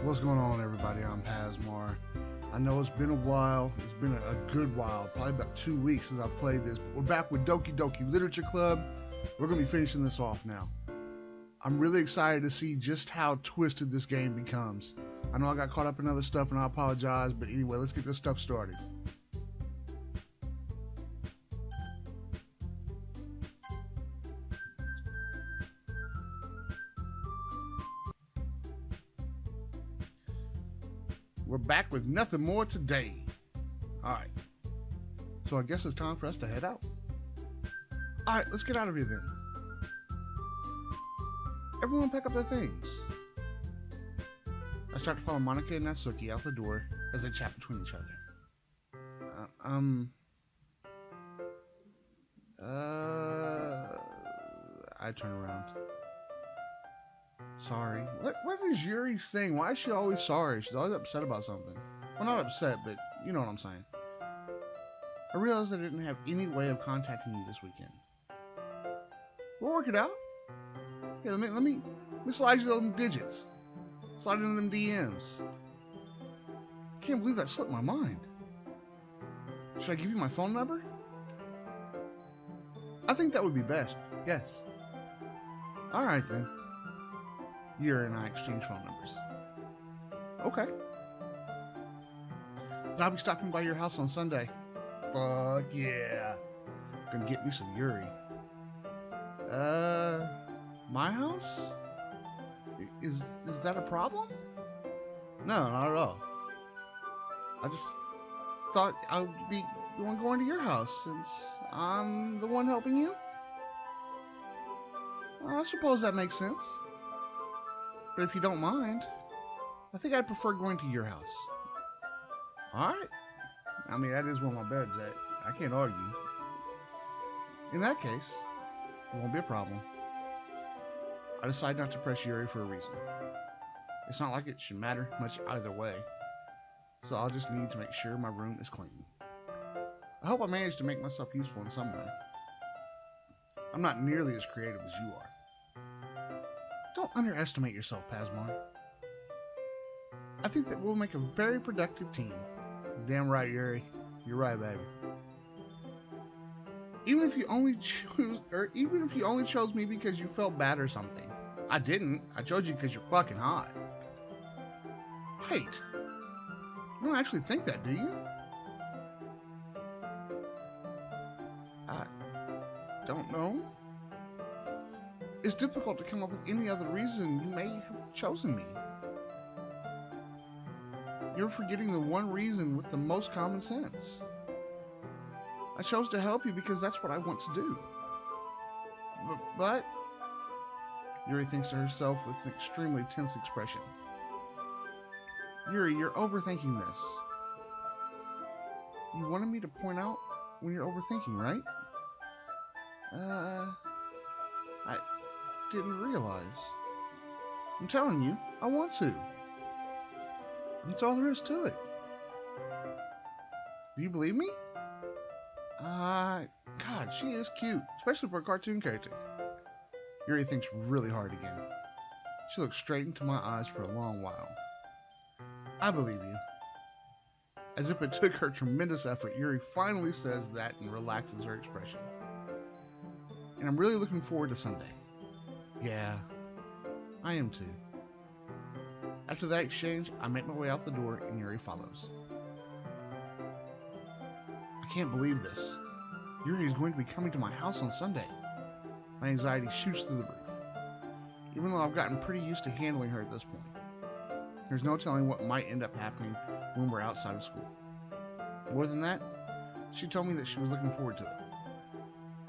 What's going on, everybody? I'm Pasmar. I know it's been a while. It's been a good while, probably about 2 weeks since I played this. We're back with Doki Doki Literature Club. We're going to be finishing this off now. I'm really excited to see just how twisted this game becomes. I know I got caught up in other stuff and I apologize, but anyway, let's get this stuff started. We're back with nothing more today. Alright. So I guess it's time for us to head out. Alright, let's get out of here then. Everyone pack up their things. I start to follow Monica and Natsuki out the door as they chat between each other. I turn around. Sorry. What is Yuri's thing? Why is she always sorry? She's always upset about something. Well, not upset, but you know what I'm saying. I realized I didn't have any way of contacting you this weekend. We'll work it out. Here, let me slide you those digits. Slide into them DMs. Can't believe that slipped my mind. Should I give you my phone number? I think that would be best. Yes. Alright then. Yuri and I exchange phone numbers. Okay. And I'll be stopping by your house on Sunday. Fuck yeah. Gonna get me some Yuri. My house? Is that a problem? No, not at all. I just thought I would be the one going to your house since I'm the one helping you. Well, I suppose that makes sense. But if you don't mind, I think I'd prefer going to your house. Alright. I mean, that is where my bed's at. I can't argue. In that case, it won't be a problem. I decide not to press Yuri for a reason. It's not like it should matter much either way. So I'll just need to make sure my room is clean. I hope I managed to make myself useful in some way. I'm not nearly as creative as you are. Don't underestimate yourself, Pasmar. I think that we'll make a very productive team. Damn right, Yuri. You're right, baby. Even if you only chose me because you felt bad or something. I didn't. I chose you because you're fucking hot. Wait. You don't actually think that, do you? I don't know. It's difficult to come up with any other reason you may have chosen me. You're forgetting the one reason with the most common sense. I chose to help you because that's what I want to do. But Yuri thinks to herself with an extremely tense expression. Yuri, you're overthinking this. You wanted me to point out when you're overthinking, right? I didn't realize. I'm telling you, I want to. That's all there is to it. Do you believe me? God, she is cute, especially for a cartoon character. Yuri thinks really hard again. She looks straight into my eyes for a long while. I believe you. As if it took her tremendous effort, Yuri finally says that and relaxes her expression. And I'm really looking forward to Sunday. Yeah, I am too. After that exchange, I make my way out the door and Yuri follows. I can't believe this. Yuri is going to be coming to my house on Sunday. My anxiety shoots through the roof. Even though I've gotten pretty used to handling her at this point. There's no telling what might end up happening when we're outside of school. More than that, she told me that she was looking forward to it.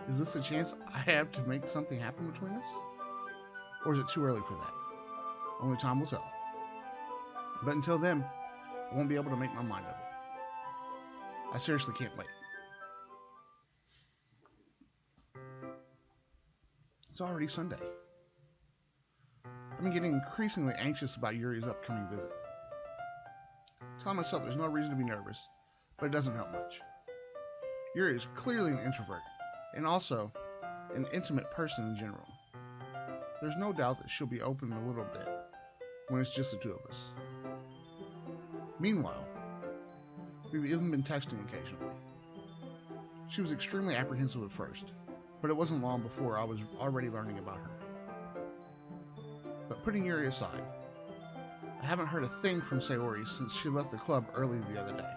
Is this a chance I have to make something happen between us? Or is it too early for that? Only time will tell. But until then, I won't be able to make my mind up. I seriously can't wait. It's already Sunday. I've been getting increasingly anxious about Yuri's upcoming visit. Telling myself there's no reason to be nervous, but it doesn't help much. Yuri is clearly an introvert, and also an intimate person in general. There's no doubt that she'll be open a little bit when it's just the two of us. Meanwhile, we've even been texting occasionally. She was extremely apprehensive at first, but it wasn't long before I was already learning about her. But putting Yuri aside, I haven't heard a thing from Sayori since she left the club early the other day.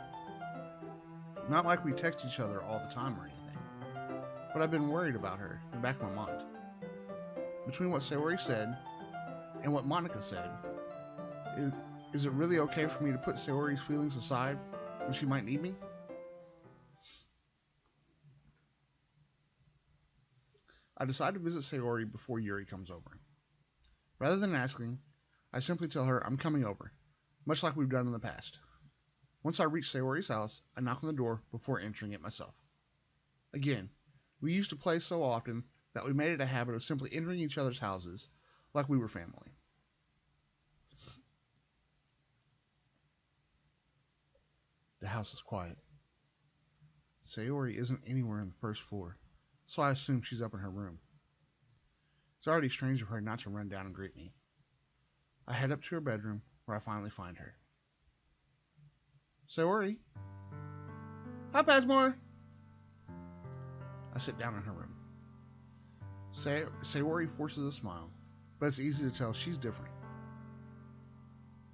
Not like we text each other all the time or anything, but I've been worried about her in the back of my mind. Between what Sayori said and what Monica said, is it really okay for me to put Sayori's feelings aside when she might need me? I decide to visit Sayori before Yuri comes over. Rather than asking, I simply tell her I'm coming over, much like we've done in the past. Once I reach Sayori's house, I knock on the door before entering it myself. Again, we used to play so often that we made it a habit of simply entering each other's houses like we were family. The house is quiet. Sayori isn't anywhere on the first floor, so I assume she's up in her room. It's already strange of her not to run down and greet me. I head up to her bedroom, where I finally find her. Sayori? Hi, Pasmore! I sit down in her room. Sayori forces a smile, but it's easy to tell she's different.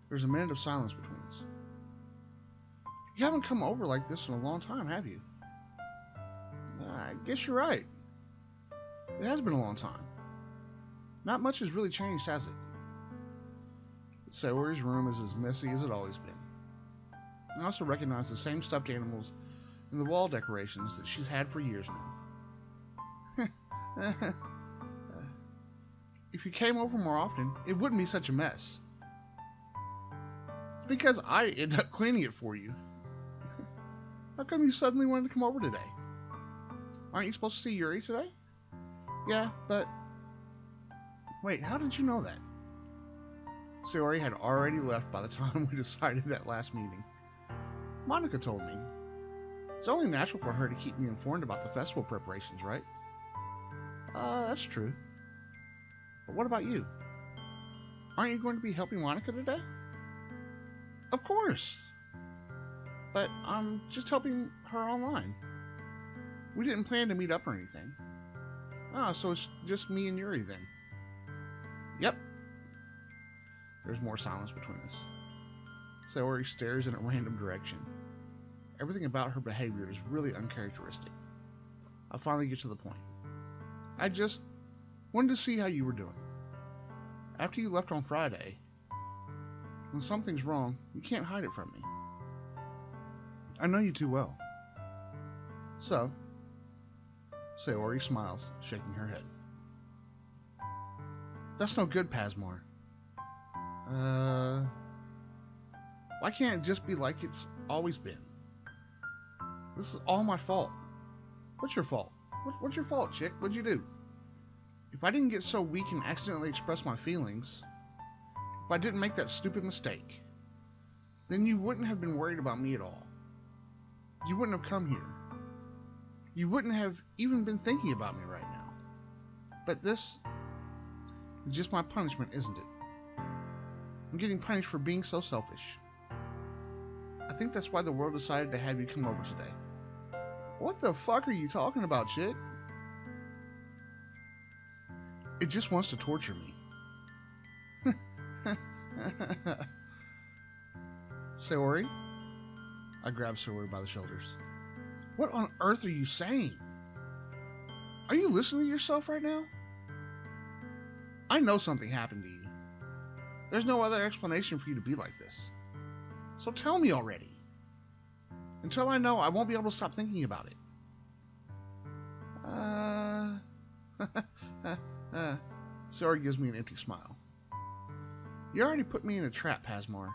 There's a minute of silence between us. You haven't come over like this in a long time, have you? I guess you're right. It has been a long time. Not much has really changed, has it? Sayori's room is as messy as it always been. I also recognize the same stuffed animals in the wall decorations that she's had for years now. If you came over more often, it wouldn't be such a mess. It's because I end up cleaning it for you. How come you suddenly wanted to come over today? Aren't you supposed to see Yuri today? Yeah, but... Wait, how did you know that? Sayori had already left by the time we decided that last meeting. Monica told me. It's only natural for her to keep me informed about the festival preparations, right? That's true. But what about you? Aren't you going to be helping Monica today? Of course! But I'm just helping her online. We didn't plan to meet up or anything. Ah, so it's just me and Yuri then. Yep. There's more silence between us. Sayori stares in a random direction. Everything about her behavior is really uncharacteristic. I finally get to the point. I just wanted to see how you were doing. After you left on Friday, when something's wrong, you can't hide it from me. I know you too well. So, Sayori smiles, shaking her head. That's no good, Pasmore. Why can't it just be like it's always been? This is all my fault. What's your fault? What's your fault, chick? What'd you do? If I didn't get so weak and accidentally express my feelings, if I didn't make that stupid mistake, then you wouldn't have been worried about me at all. You wouldn't have come here. You wouldn't have even been thinking about me right now. But this is just my punishment, isn't it? I'm getting punished for being so selfish. I think that's why the world decided to have you come over today. What the fuck are you talking about, chick? It just wants to torture me. Sayori? I grab Sayori by the shoulders. What on earth are you saying? Are you listening to yourself right now? I know something happened to you. There's no other explanation for you to be like this. So tell me already. Until I know, I won't be able to stop thinking about it. Sayori gives me an empty smile. You already put me in a trap, Pasmore.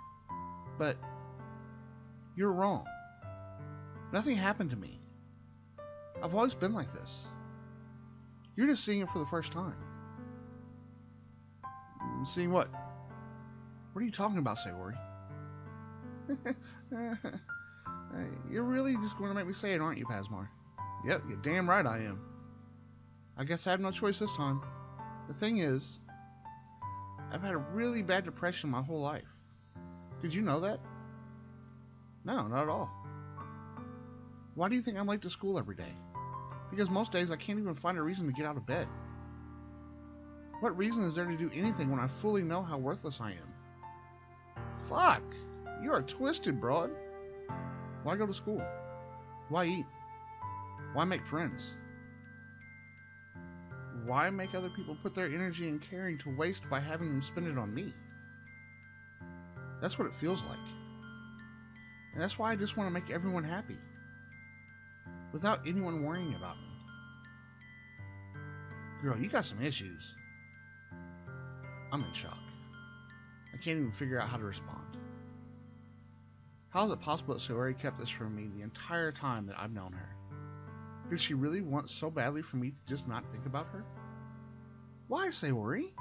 But you're wrong. Nothing happened to me. I've always been like this. You're just seeing it for the first time. Seeing what? What are you talking about, Sayori? You're really just going to make me say it, aren't you, Pasmore? Yep, you're damn right I am. I guess I have no choice this time. The thing is, I've had a really bad depression my whole life. Did you know that? No, not at all. Why do you think I'm late to school every day? Because most days I can't even find a reason to get out of bed. What reason is there to do anything when I fully know how worthless I am? Fuck! You are twisted, broad. Why go to school? Why eat? Why make friends? Why make other people put their energy and caring to waste by having them spend it on me? That's what it feels like. And that's why I just want to make everyone happy, without anyone worrying about me. Girl, you got some issues. I'm in shock. I can't even figure out how to respond. How is it possible that Sayori kept this from me the entire time that I've known her? Did she really want so badly for me to just not think about her? Why, Sayori?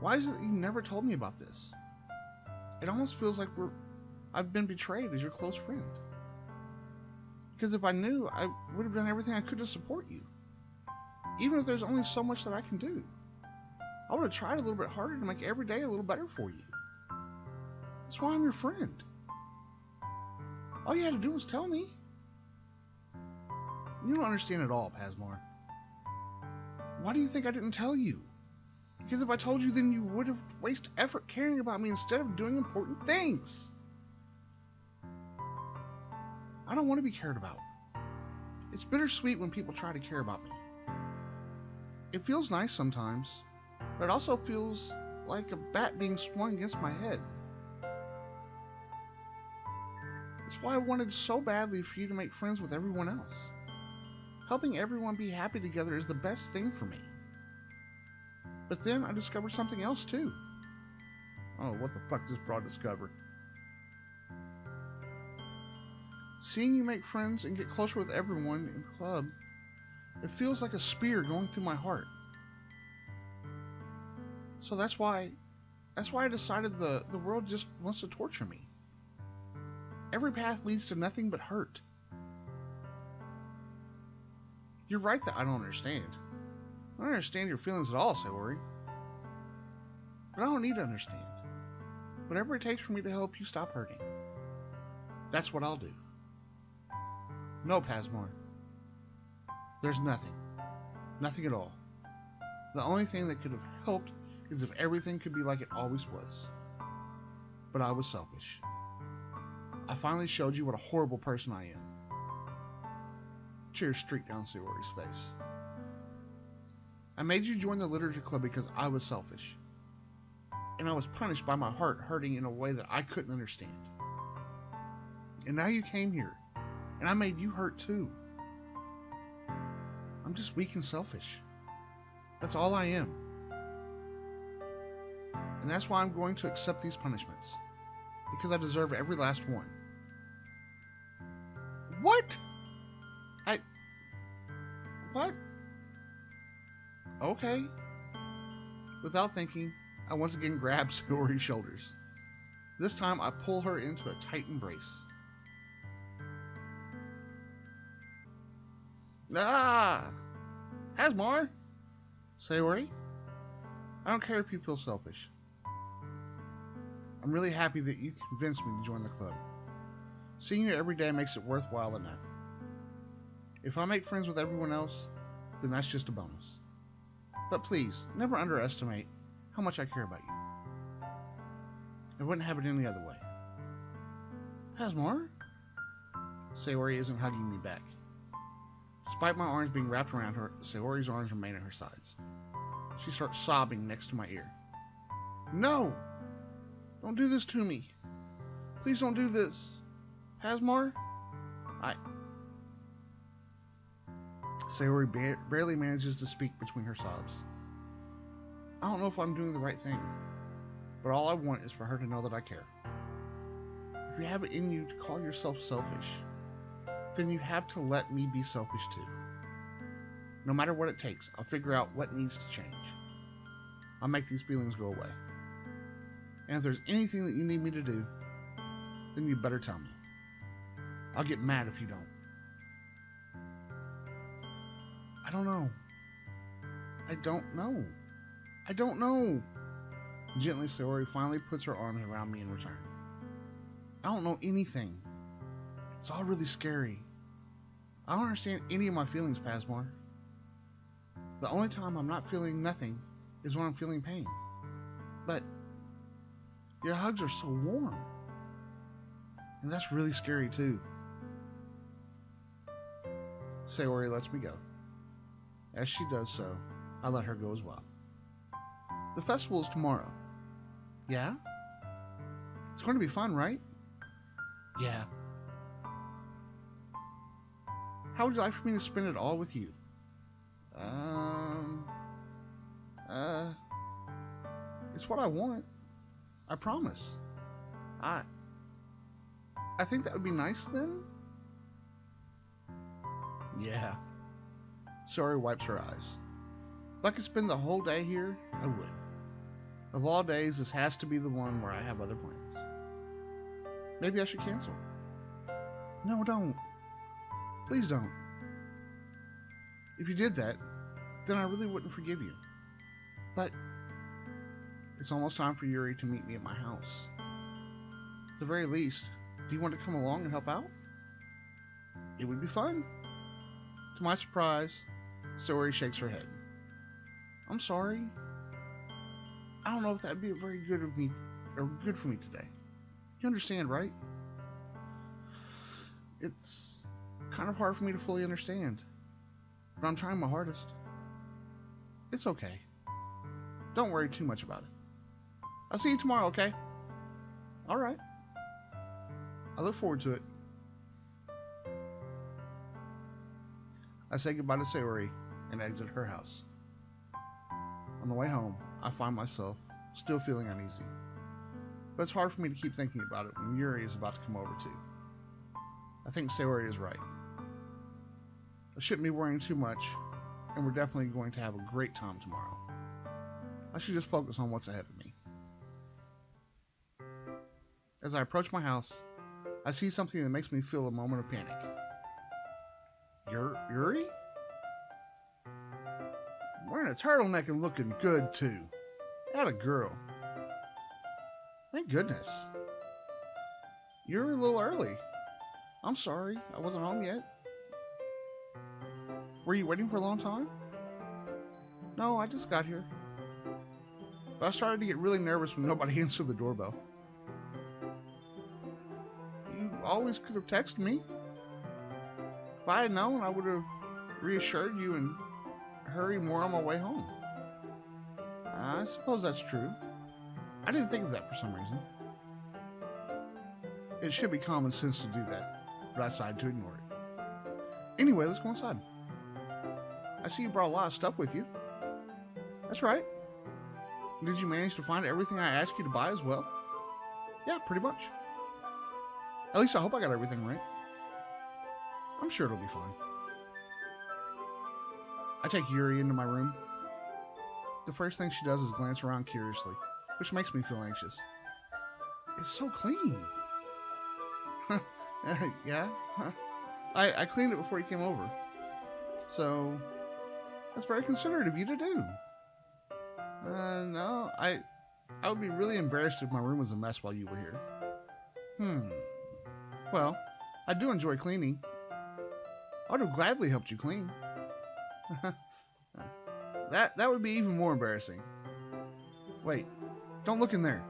Why is it that you never told me about this? It almost feels like I've been betrayed as your close friend. Because if I knew, I would have done everything I could to support you. Even if there's only so much that I can do. I would have tried a little bit harder to make every day a little better for you. That's why I'm your friend. All you had to do was tell me. You don't understand at all, Pasmar. Why do you think I didn't tell you? Because if I told you, then you would have wasted effort caring about me instead of doing important things. I don't want to be cared about. It's bittersweet when people try to care about me. It feels nice sometimes, but it also feels like a bat being swung against my head. That's why I wanted so badly for you to make friends with everyone else. Helping everyone be happy together is the best thing for me. But then I discovered something else too. Oh, what the fuck does Broad discover? Seeing you make friends and get closer with everyone in the club, it feels like a spear going through my heart. So that's why I decided the world just wants to torture me. Every path leads to nothing but hurt. You're right that I don't understand. I don't understand your feelings at all, Sayori. But I don't need to understand. Whatever it takes for me to help you stop hurting, that's what I'll do. No, Pasmar. There's nothing. Nothing at all. The only thing that could have helped is if everything could be like it always was. But I was selfish. I finally showed you what a horrible person I am. Tears streaked down Sayori's face. I made you join the literature club because I was selfish. And I was punished by my heart hurting in a way that I couldn't understand. And now you came here, and I made you hurt too. I'm just weak and selfish. That's all I am. And that's why I'm going to accept these punishments. Because I deserve every last one. What? What? Okay. Without thinking, I once again grab Sayori's shoulders. This time I pull her into a tight embrace. Ah! Pasmar! Sayori, I don't care if you feel selfish. I'm really happy that you convinced me to join the club. Seeing you every day makes it worthwhile enough. If I make friends with everyone else, then that's just a bonus. But please, never underestimate how much I care about you. I wouldn't have it any other way. Pasmar? Sayori isn't hugging me back. Despite my arms being wrapped around her, Sayori's arms remain at her sides. She starts sobbing next to my ear. No! Don't do this to me. Please don't do this. Pasmar? Sayori barely manages to speak between her sobs. I don't know if I'm doing the right thing, but all I want is for her to know that I care. If you have it in you to call yourself selfish, then you have to let me be selfish too. No matter what it takes, I'll figure out what needs to change. I'll make these feelings go away. And if there's anything that you need me to do, then you better tell me. I'll get mad if you don't. I don't know. I don't know. Gently, Sayori finally puts her arms around me in return. I don't know anything. It's all really scary. I don't understand any of my feelings, Pasmore. The only time I'm not feeling nothing is when I'm feeling pain. But your hugs are so warm. And that's really scary too. Sayori lets me go. As she does so, I let her go as well. The festival is tomorrow. Yeah? It's going to be fun, right? Yeah. How would you like for me to spend it all with you? It's what I want. I promise. I think that would be nice then? Yeah. Sayori wipes her eyes. If I could spend the whole day here, I would. Of all days, this has to be the one where I have other plans. Maybe I should cancel. No, don't. Please don't. If you did that, then I really wouldn't forgive you. But it's almost time for Yuri to meet me at my house. At the very least, do you want to come along and help out? It would be fun. To my surprise, Sayori shakes her head. I'm sorry. I don't know if that'd be very good of me or good for me today. You understand, right? It's kind of hard for me to fully understand, but I'm trying my hardest. It's okay. Don't worry too much about it. I'll see you tomorrow, okay? All right. I look forward to it. I say goodbye to Sayori and exit her house. On the way home, I find myself still feeling uneasy. But it's hard for me to keep thinking about it when Yuri is about to come over too. I think Sayori is right. I shouldn't be worrying too much, and we're definitely going to have a great time tomorrow. I should just focus on what's ahead of me. As I approach my house, I see something that makes me feel a moment of panic. Yuri? Wearing a turtleneck and looking good too. Atta girl. Thank goodness. You're a little early. I'm sorry, I wasn't home yet. Were you waiting for a long time? No, I just got here. But I started to get really nervous when nobody answered the doorbell. You always could have texted me. If I had known, I would have reassured you and hurried more on my way home. I suppose that's true. I didn't think of that for some reason. It should be common sense to do that, but I decided to ignore it. Anyway, let's go inside. I see you brought a lot of stuff with you. That's right. Did you manage to find everything I asked you to buy as well? Yeah, pretty much. At least I hope I got everything right. I'm sure it'll be fine. I take Yuri into my room. The first thing she does is glance around curiously, which makes me feel anxious. It's so clean. Yeah? I cleaned it before you came over. So, that's very considerate of you to do. No, I would be really embarrassed if my room was a mess while you were here. Well, I do enjoy cleaning. I would have gladly helped you clean. That would be even more embarrassing. Wait, don't look in there.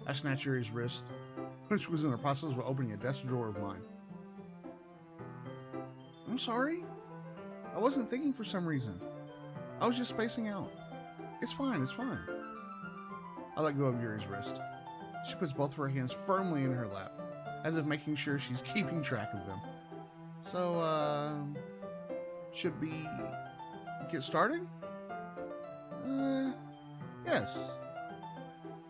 I snatched Yuri's wrist, which was in the process of opening a desk drawer of mine. I'm sorry. I wasn't thinking for some reason. I was just spacing out. It's fine, it's fine. I let go of Yuri's wrist. She puts both of her hands firmly in her lap, as if making sure she's keeping track of them. So, should we get started? Yes.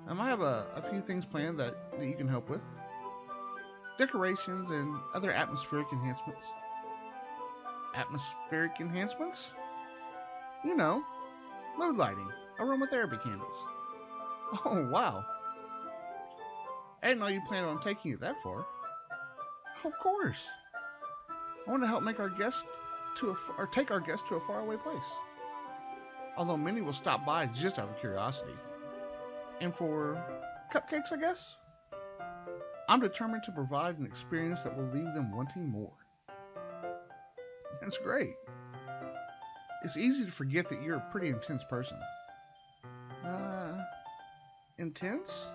I have a few things planned that you can help with. Decorations and other atmospheric enhancements. Atmospheric enhancements? You know, mood lighting, aromatherapy candles. Oh, wow. I didn't know you planned on taking it that far. Of course. I want to help make our guest take our guest to a faraway place. Although many will stop by just out of curiosity. And for cupcakes, I guess? I'm determined to provide an experience that will leave them wanting more. That's great. It's easy to forget that you're a pretty intense person. Intense?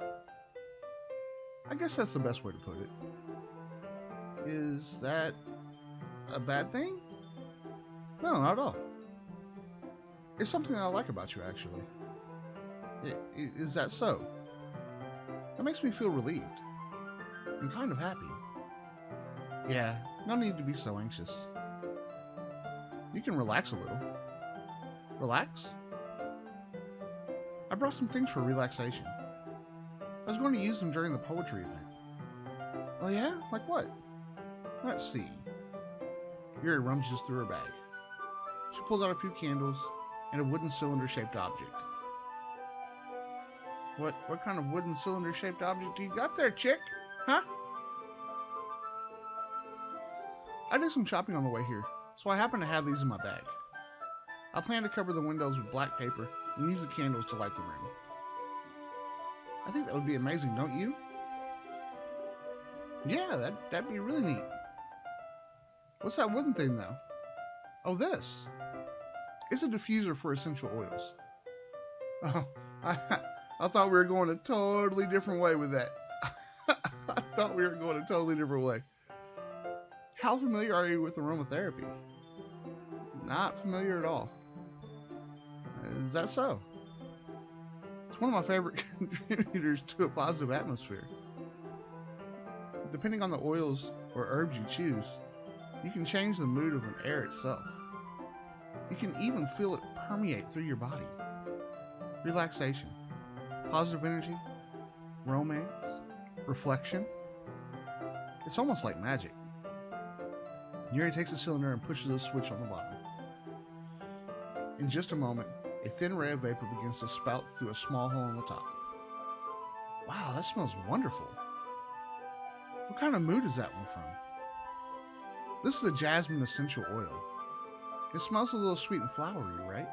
I guess that's the best way to put it. Is that a bad thing? No, not at all. It's something I like about you, actually. Is that so? That makes me feel relieved. I'm kind of happy. Yeah, no need to be so anxious. You can relax a little. Relax? I brought some things for relaxation. I was going to use them during the poetry event. Oh yeah? Like what? Let's see. Yuri rummages through her bag. She pulls out a few candles and a wooden cylinder-shaped object. What kind of wooden cylinder-shaped object do you got there, chick? Huh? I did some shopping on the way here, so I happen to have these in my bag. I plan to cover the windows with black paper and use the candles to light the room. I think that would be amazing, don't you? Yeah, that'd be really neat. What's that wooden thing, though? Oh, this. It's a diffuser for essential oils. Oh, I thought we were going a totally different way with that. I thought we were going a totally different way. How familiar are you with aromatherapy? Not familiar at all. Is that so? It's one of my favorite contributors to a positive atmosphere. Depending on the oils or herbs you choose, you can change the mood of an air itself. You can even feel it permeate through your body. Relaxation, positive energy, romance, reflection. It's almost like magic. Yuri takes a cylinder and pushes a switch on the bottom. In just a moment, a thin ray of vapor begins to spout through a small hole on the top. Wow, that smells wonderful. What kind of mood is that one from? This is a jasmine essential oil. It smells a little sweet and flowery, right?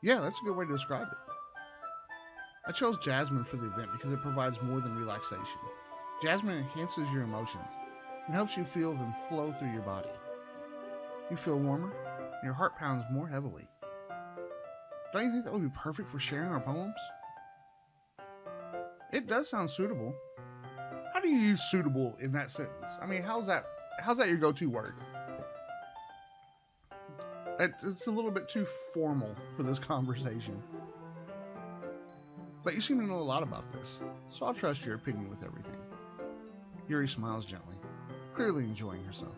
Yeah, that's a good way to describe it. I chose jasmine for the event because it provides more than relaxation. Jasmine enhances your emotions and helps you feel them flow through your body. You feel warmer, and your heart pounds more heavily. Don't you think that would be perfect for sharing our poems? It does sound suitable. How do you use suitable in that sentence? I mean, how's that your go-to word? It's a little bit too formal for this conversation. But you seem to know a lot about this, so I'll trust your opinion with everything. Yuri smiles gently, clearly enjoying herself.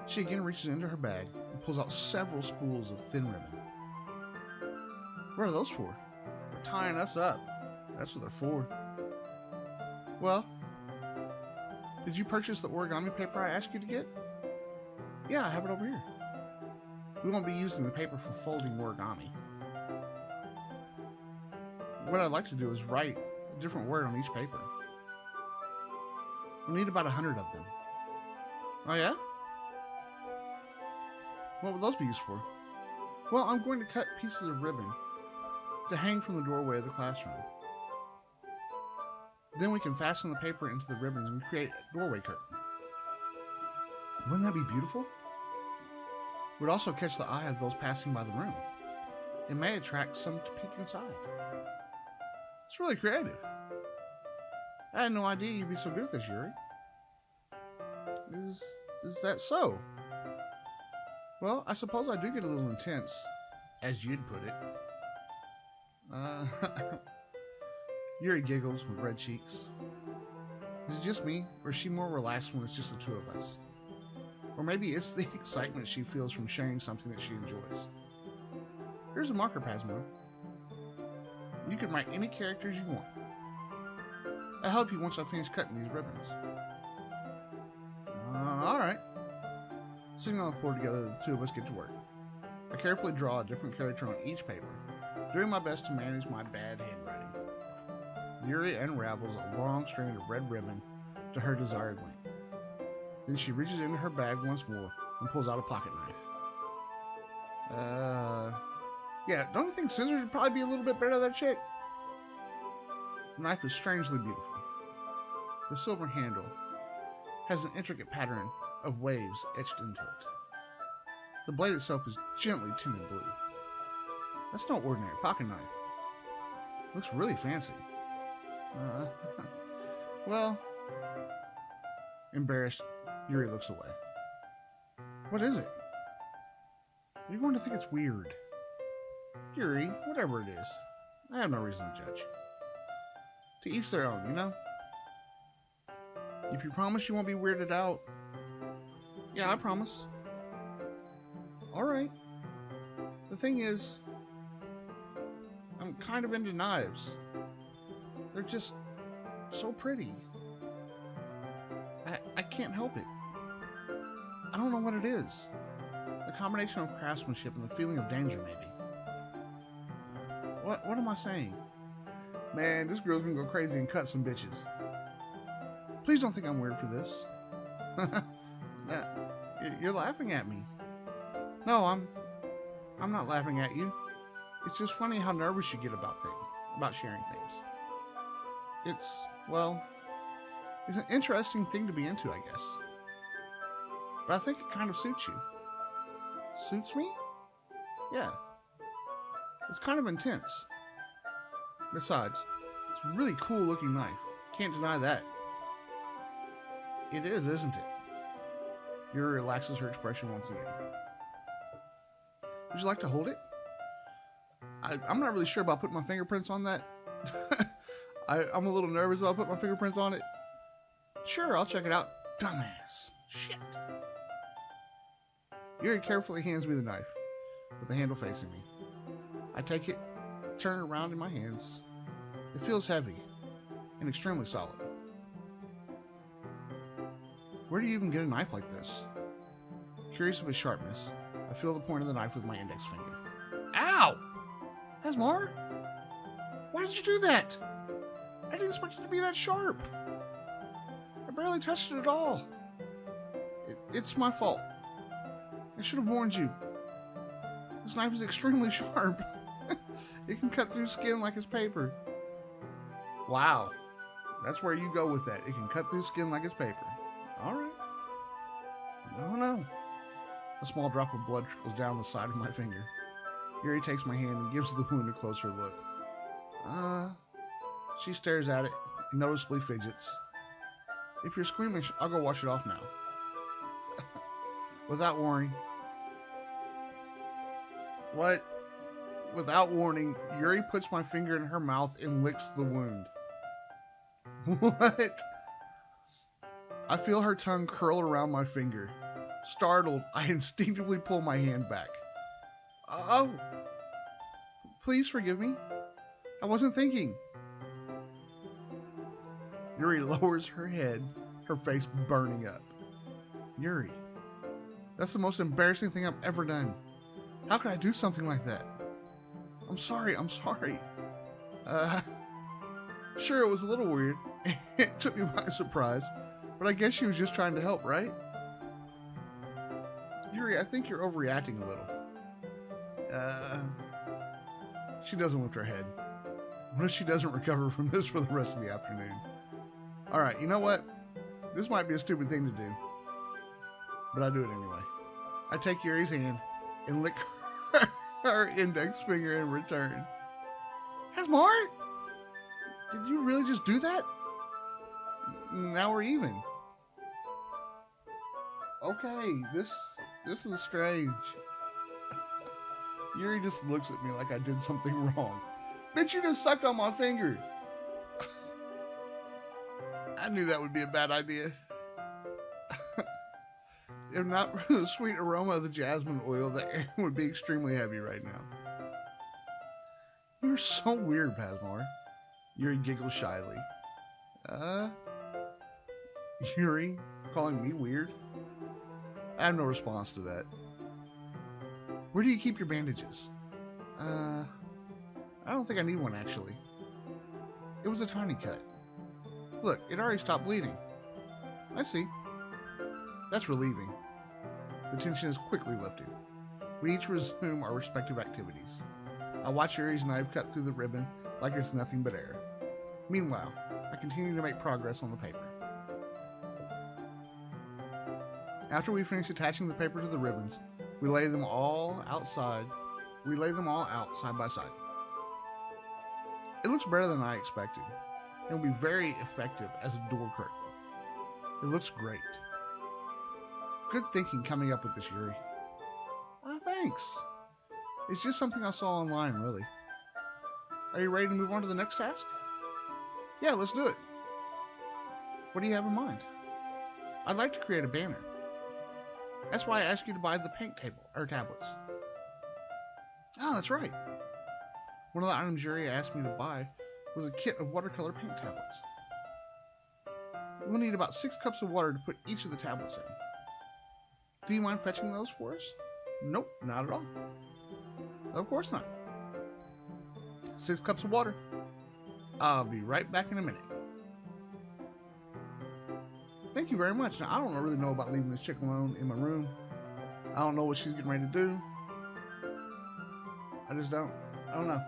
She again reaches into her bag and pulls out several spools of thin ribbon. What are those for? They're tying us up. That's what they're for. Well, did you purchase the origami paper I asked you to get? Yeah, I have it over here. We won't be using the paper for folding origami. What I'd like to do is write a different word on each paper. We'll need about 100 of them. Oh yeah? What would those be used for? Well, I'm going to cut pieces of ribbon to hang from the doorway of the classroom. Then we can fasten the paper into the ribbons and create a doorway curtain. Wouldn't that be beautiful? It would also catch the eye of those passing by the room. It may attract some to peek inside. It's really creative. I had no idea you'd be so good at this, Yuri. Is that so? Well, I suppose I do get a little intense, as you'd put it. Yuri giggles with red cheeks. Is it just me, or is she more relaxed when it's just the two of us? Or maybe it's the excitement she feels from sharing something that she enjoys. Here's a marker, Pasmo. You can write any characters you want. I'll help you once I finish cutting these ribbons. Alright. Sitting on the floor together, the two of us get to work. I carefully draw a different character on each paper, doing my best to manage my bad handwriting. Yuri unravels a long strand of red ribbon to her desired length. Then she reaches into her bag once more and pulls out a pocket knife. Yeah, don't you think scissors would probably be a little bit better than that chick? The knife is strangely beautiful. The silver handle has an intricate pattern of waves etched into it. The blade itself is gently tinted blue. That's no ordinary pocket knife. It looks really fancy. Uh, well, embarrassed, Yuri looks away. What is it? You're going to think it's weird. Yuri, whatever it is, I have no reason to judge. To each their own, you know? If you promise you won't be weirded out. Yeah, I promise. Alright. The thing is, I'm kind of into knives. They're just so pretty. I can't help it. I don't know what it is. The combination of craftsmanship and the feeling of danger, maybe. What am I saying? Man, this girl's gonna go crazy and cut some bitches. Please don't think I'm weird for this. You're laughing at me. No, I'm not laughing at you. It's just funny how nervous you get about things, about sharing things. It's an interesting thing to be into, I guess. But I think it kind of suits you. Suits me? Yeah. It's kind of intense. Besides, it's a really cool looking knife. Can't deny that. It is, isn't it? Yuri relaxes her expression once again. Would you like to hold it? I'm not really sure about putting my fingerprints on that. I'm a little nervous about putting my fingerprints on it. Sure, I'll check it out. Dumbass. Shit. Yuri carefully hands me the knife, with the handle facing me. I take it, turn it around in my hands. It feels heavy and extremely solid. Where do you even get a knife like this? Curious of its sharpness, I feel the point of the knife with my index finger. Ow! Asmar? Why did you do that? I didn't expect it to be that sharp. I barely touched it at all. It's my fault. I should have warned you. This knife is extremely sharp. It can cut through skin like it's paper. Wow. That's where you go with that. It can cut through skin like it's paper. Alright. No. A small drop of blood trickles down the side of my finger. Yuri takes my hand and gives the wound a closer look. She stares at it and noticeably fidgets. If you're squeamish, I'll go wash it off now. Without warning. What? Without warning, Yuri puts my finger in her mouth and licks the wound. What? I feel her tongue curl around my finger. Startled, I instinctively pull my hand back. Oh, please forgive me. I wasn't thinking. Yuri lowers her head, her face burning up. Yuri, that's the most embarrassing thing I've ever done. How could I do something like that? I'm sorry. Sure, it was a little weird. It took me by surprise, but I guess she was just trying to help, right? Yuri, I think you're overreacting a little. She doesn't lift her head. What if she doesn't recover from this for the rest of the afternoon? Alright, you know what? This might be a stupid thing to do, but I do it anyway. I take Yuri's hand and lick her index finger in return. Asmar? Did you really just do that? Now we're even. Okay, this is strange. Yuri just looks at me like I did something wrong. Bitch, you just sucked on my finger. I knew that would be a bad idea. If not for the sweet aroma of the jasmine oil, the air would be extremely heavy right now. You're so weird, Pasmar. Yuri giggles shyly. Yuri calling me weird? I have no response to that. Where do you keep your bandages? I don't think I need one, actually. It was a tiny cut. Look, it already stopped bleeding. I see. That's relieving. The tension is quickly lifted. We each resume our respective activities. I watch Yuri's knife cut through the ribbon like it's nothing but air. Meanwhile, I continue to make progress on the paper. After we finish attaching the paper to the ribbons, we lay them all out side by side. It looks better than I expected. It will be very effective as a door curtain. It looks great. Good thinking coming up with this, Yuri. Thanks. It's just something I saw online, really. Are you ready to move on to the next task? Yeah, let's do it. What do you have in mind? I'd like to create a banner. That's why I asked you to buy the paint tablets. Oh, that's right. One of the items Yuri asked me to buy was a kit of watercolor paint tablets. We'll need about 6 cups of water to put each of the tablets in. Do you mind fetching those for us? Nope, not at all. Of course not. 6 cups of water. I'll be right back in a minute. Thank you very much. Now, I don't really know about leaving this chick alone in my room. I don't know what she's getting ready to do. I just don't. I don't know.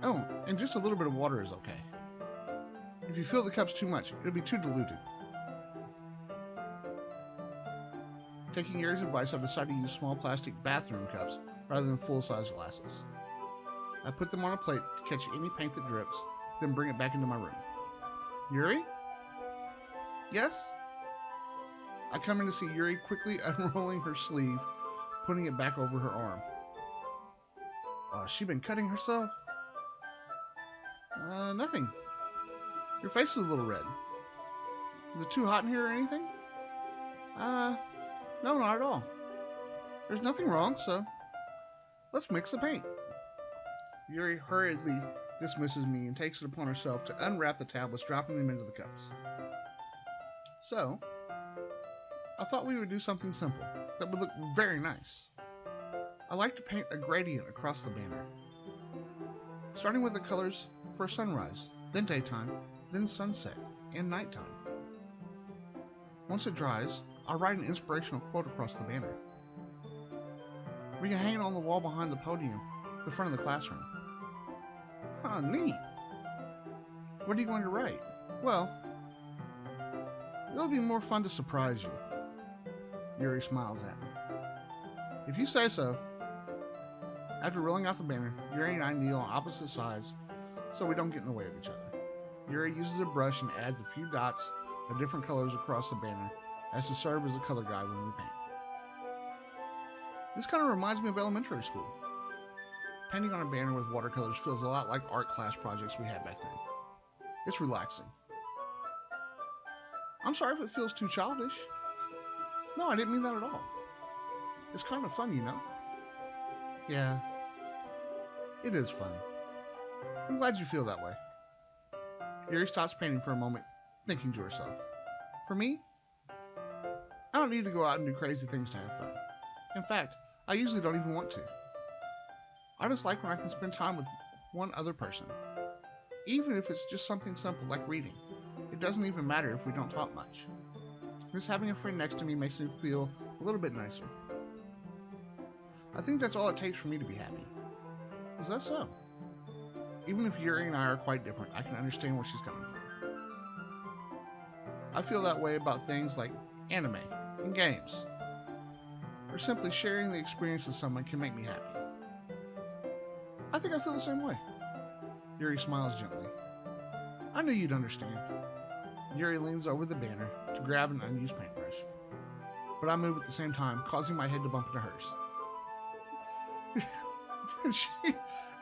Oh, and just a little bit of water is okay. If you fill the cups too much, it'll be too diluted. Taking Yuri's advice, I've decided to use small plastic bathroom cups rather than full-size glasses. I put them on a plate to catch any paint that drips, then bring it back into my room. Yuri? Yes? I come in to see Yuri quickly unrolling her sleeve, putting it back over her arm. Has she been cutting herself? Nothing. Your face is a little red. Is it too hot in here or anything? No, not at all. There's nothing wrong, so let's mix the paint. Yuri hurriedly dismisses me and takes it upon herself to unwrap the tablets, dropping them into the cups. So, I thought we would do something simple that would look very nice. I like to paint a gradient across the banner, starting with the colors for sunrise, then daytime, then sunset, and nighttime. Once it dries, I'll write an inspirational quote across the banner. We can hang it on the wall behind the podium, the front of the classroom. Neat. What are you going to write? Well, it'll be more fun to surprise you. Yuri smiles at me. If you say so. After rolling out the banner, Yuri and I kneel on opposite sides so we don't get in the way of each other. Yuri uses a brush and adds a few dots of different colors across the banner as to serve as a color guide when we paint. This kind of reminds me of elementary school. Painting on a banner with watercolors feels a lot like art class projects we had back then. It's relaxing. I'm sorry if it feels too childish. No, I didn't mean that at all. It's kind of fun, you know? Yeah, it is fun. I'm glad you feel that way. Yuri stops painting for a moment, thinking to herself. For me, I don't need to go out and do crazy things to have fun. In fact, I usually don't even want to. I just like when I can spend time with one other person. Even if it's just something simple like reading. It doesn't even matter if we don't talk much. Just having a friend next to me makes me feel a little bit nicer. I think that's all it takes for me to be happy. Is that so? Even if Yuri and I are quite different, I can understand where she's coming from. I feel that way about things like anime and games. Or simply sharing the experience with someone can make me happy. I think I feel the same way. Yuri smiles gently. I knew you'd understand. Yuri leans over the banner to grab an unused paintbrush. But I move at the same time, causing my head to bump into hers.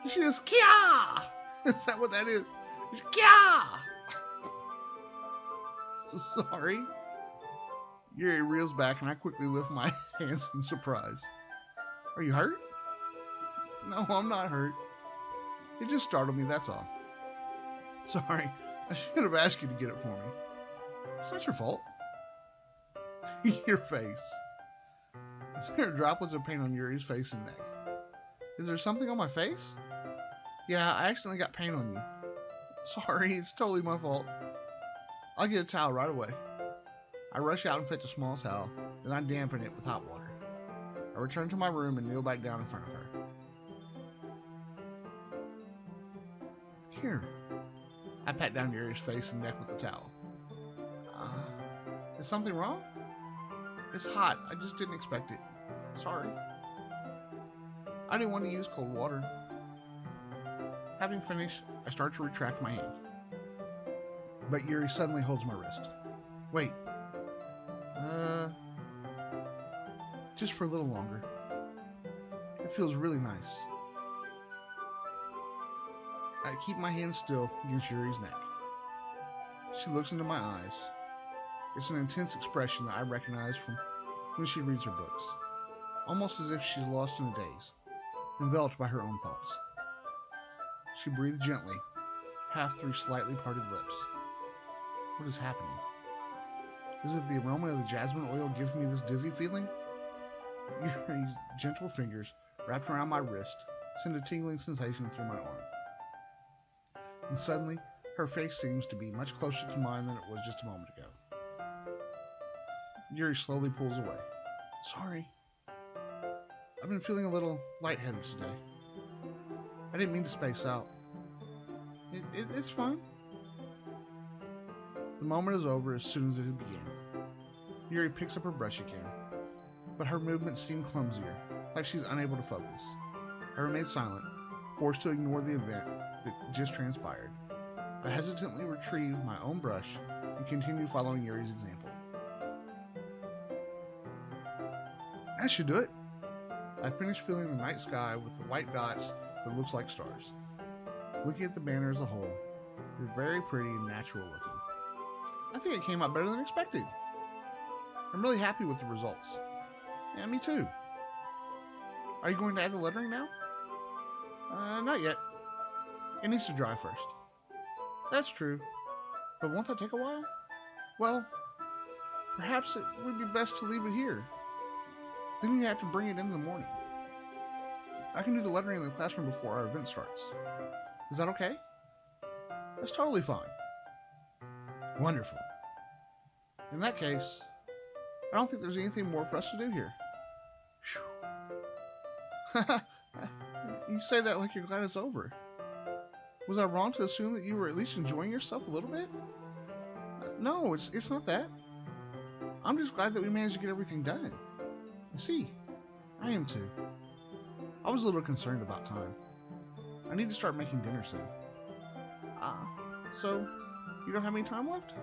she is Kia! Is that what that is? It's Kia! Sorry. Yuri reels back and I quickly lift my hands in surprise. Are you hurt? No, I'm not hurt. It just startled me, that's all. Sorry, I should have asked you to get it for me. It's not your fault. Your face. There are droplets of paint on Yuri's face and neck. Is there something on my face? Yeah, I accidentally got paint on you. Sorry, it's totally my fault. I'll get a towel right away. I rush out and fetch a small towel, then I dampen it with hot water. I return to my room and kneel back down in front of her. here. I pat down Yuri's face and neck with the towel. Is something wrong? It's hot. I just didn't expect it. Sorry. I didn't want to use cold water. Having finished, I start to retract my hand. But Yuri suddenly holds my wrist. Wait. Just for a little longer. It feels really nice. I keep my hand still against Yuri's neck. She looks into my eyes. It's an intense expression that I recognize from when she reads her books, almost as if she's lost in a daze, enveloped by her own thoughts. She breathes gently, half through slightly parted lips. What is happening? Is it the aroma of the jasmine oil giving me this dizzy feeling? Yuri's gentle fingers, wrapped around my wrist, send a tingling sensation through my arm. And suddenly, her face seems to be much closer to mine than it was just a moment ago. Yuri slowly pulls away. Sorry. I've been feeling a little lightheaded today. I didn't mean to space out. It's fine. The moment is over as soon as it had begun. Yuri picks up her brush again, but her movements seem clumsier, like she's unable to focus. I remain silent, forced to ignore the event that just transpired. I hesitantly retrieve my own brush and continue following Yuri's example. That should do it. I finish filling the night sky with the white dots that looks like stars. Looking at the banner as a whole, they're very pretty and natural looking. I think it came out better than expected. I'm really happy with the results. Yeah, me too. Are you going to add the lettering now? Not yet. It needs to dry first. That's true. But won't that take a while? Well, perhaps it would be best to leave it here. Then you have to bring it in the morning. I can do the lettering in the classroom before our event starts. Is that okay? That's totally fine. Wonderful. In that case, I don't think there's anything more for us to do here. You say that like you're glad it's over. Was I wrong to assume that you were at least enjoying yourself a little bit? No, it's not that. I'm just glad that we managed to get everything done. You see, I am too. I was a little concerned about time. I need to start making dinner soon. So you don't have any time left?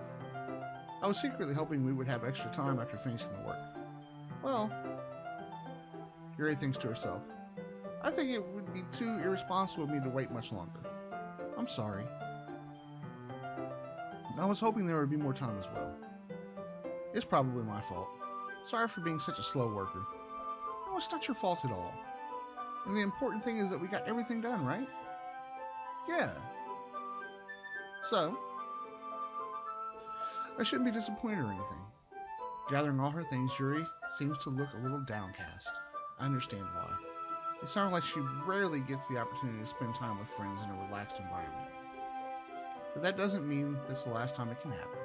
I was secretly hoping we would have extra time after finishing the work. Well, Yuri thinks to herself, I think it would be too irresponsible of me to wait much longer. I'm sorry. I was hoping there would be more time as well. It's probably my fault. Sorry for being such a slow worker. No, it's not your fault at all. And the important thing is that we got everything done, right? Yeah. So, I shouldn't be disappointed or anything. Gathering all her things, Yuri seems to look a little downcast. I understand why. It sounds like she rarely gets the opportunity to spend time with friends in a relaxed environment. But that doesn't mean this is the last time it can happen.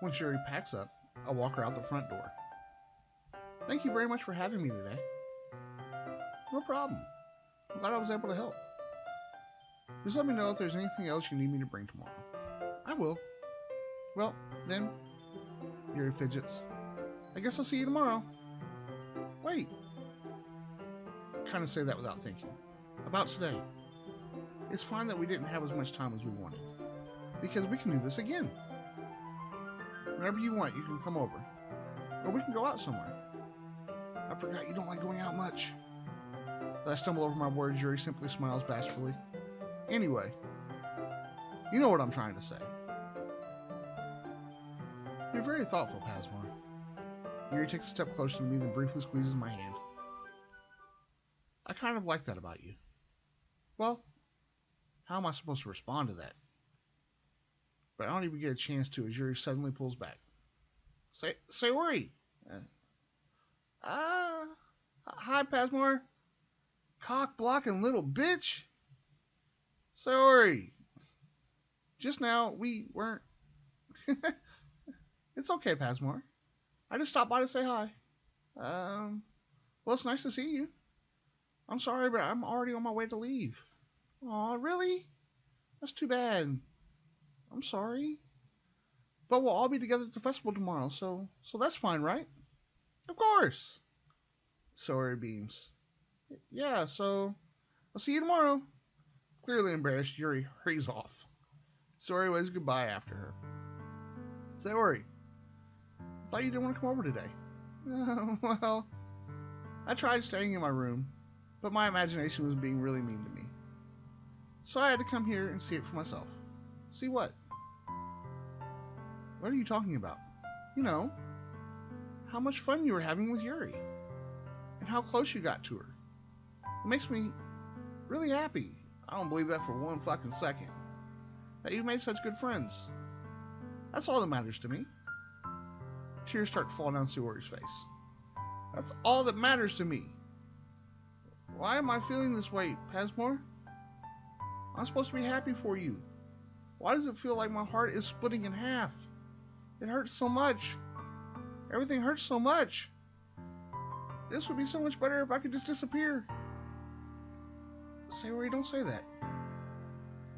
Once Yuri packs up, I walk her out the front door. Thank you very much for having me today. No problem. I'm glad I was able to help. Just let me know if there's anything else you need me to bring tomorrow. I will. Well, then, Yuri fidgets. I guess I'll see you tomorrow. Wait. Kind of say that without thinking. About today. It's fine that we didn't have as much time as we wanted. Because we can do this again. Whenever you want, you can come over. Or we can go out somewhere. I forgot you don't like going out much. As I stumble over my words, Yuri simply smiles bashfully. Anyway, you know what I'm trying to say. You're very thoughtful, Pasmore. Yuri takes a step closer to me, then briefly squeezes my hand. I kind of like that about you. Well, how am I supposed to respond to that? But I don't even get a chance to as Yuri suddenly pulls back. Sayori! Hi, Pasmore. Cock-blocking little bitch. Sayori! Just now, we weren't... It's okay, Pasmore. I just stopped by to say hi. Well, it's nice to see you. I'm sorry, but I'm already on my way to leave. Aw, really? That's too bad. I'm sorry. But we'll all be together at the festival tomorrow, so that's fine, right? Of course. Sawyer beams. Yeah, so I'll see you tomorrow. Clearly embarrassed, Yuri hurries off. Sawyer waves goodbye after her. Sayori, I thought you didn't want to come over today. Well, I tried staying in my room, but my imagination was being really mean to me. So I had to come here and see it for myself. See what? What are you talking about? You know, how much fun you were having with Yuri, and how close you got to her. It makes me really happy. I don't believe that for one fucking second. That you made such good friends. That's all that matters to me. Tears start to fall down Sayori's face. That's all that matters to me. Why am I feeling this way, Pasmore? I'm supposed to be happy for you. Why does it feel like my heart is splitting in half? It hurts so much. Everything hurts so much. This would be so much better if I could just disappear. Sayori, don't say that.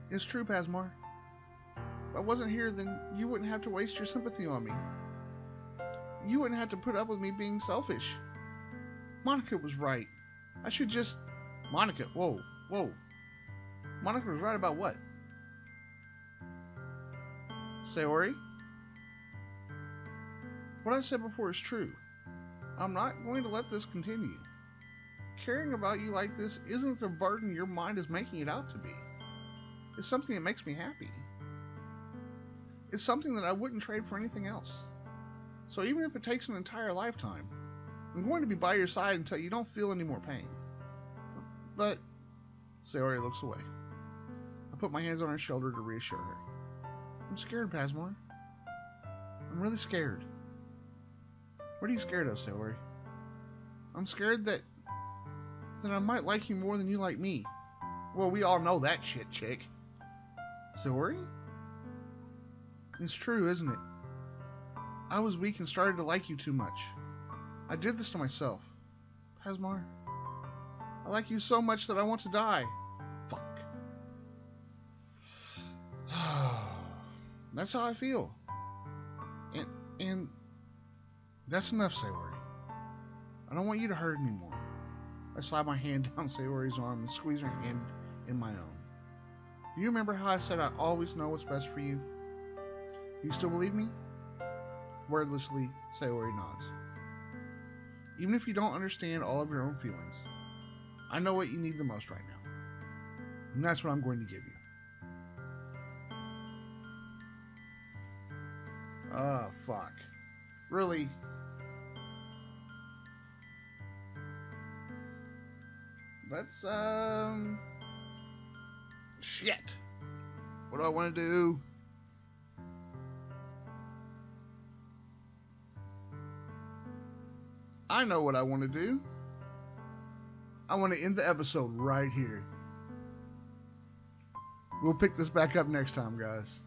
It's true, Pasmore. If I wasn't here, then you wouldn't have to waste your sympathy on me. You wouldn't have to put up with me being selfish. Monica was right. I should just... Monica, whoa. Monica was right about what? Sayori? What I said before is true. I'm not going to let this continue. Caring about you like this isn't the burden your mind is making it out to be. It's something that makes me happy. It's something that I wouldn't trade for anything else. So even if it takes an entire lifetime, I'm going to be by your side until you don't feel any more pain. But... Sayori looks away. I put my hands on her shoulder to reassure her. I'm scared, Pasmore. I'm really scared. What are you scared of, Sayori? I'm scared that I might like you more than you like me. Well, we all know that shit, chick. Sayori? It's true, isn't it? I was weak and started to like you too much. I did this to myself. Pasmar, I like you so much that I want to die. Fuck. That's how I feel. And that's enough, Sayori. I don't want you to hurt anymore. I slide my hand down Sayori's arm and squeeze her hand in my own. Do you remember how I said I always know what's best for you? Do you still believe me? Wordlessly, Sayori nods. Even if you don't understand all of your own feelings, I know what you need the most right now. And that's what I'm going to give you. Oh, fuck. Really? Let's, shit. What do I want to do? I know what I want to do. I want to end the episode right here. We'll pick this back up next time, guys.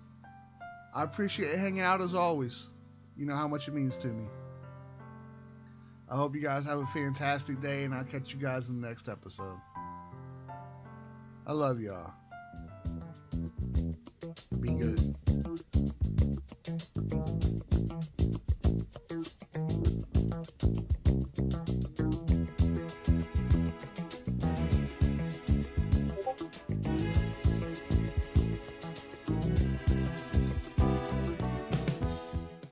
I appreciate hanging out as always. You know how much it means to me. I hope you guys have a fantastic day, and I'll catch you guys in the next episode. I love y'all.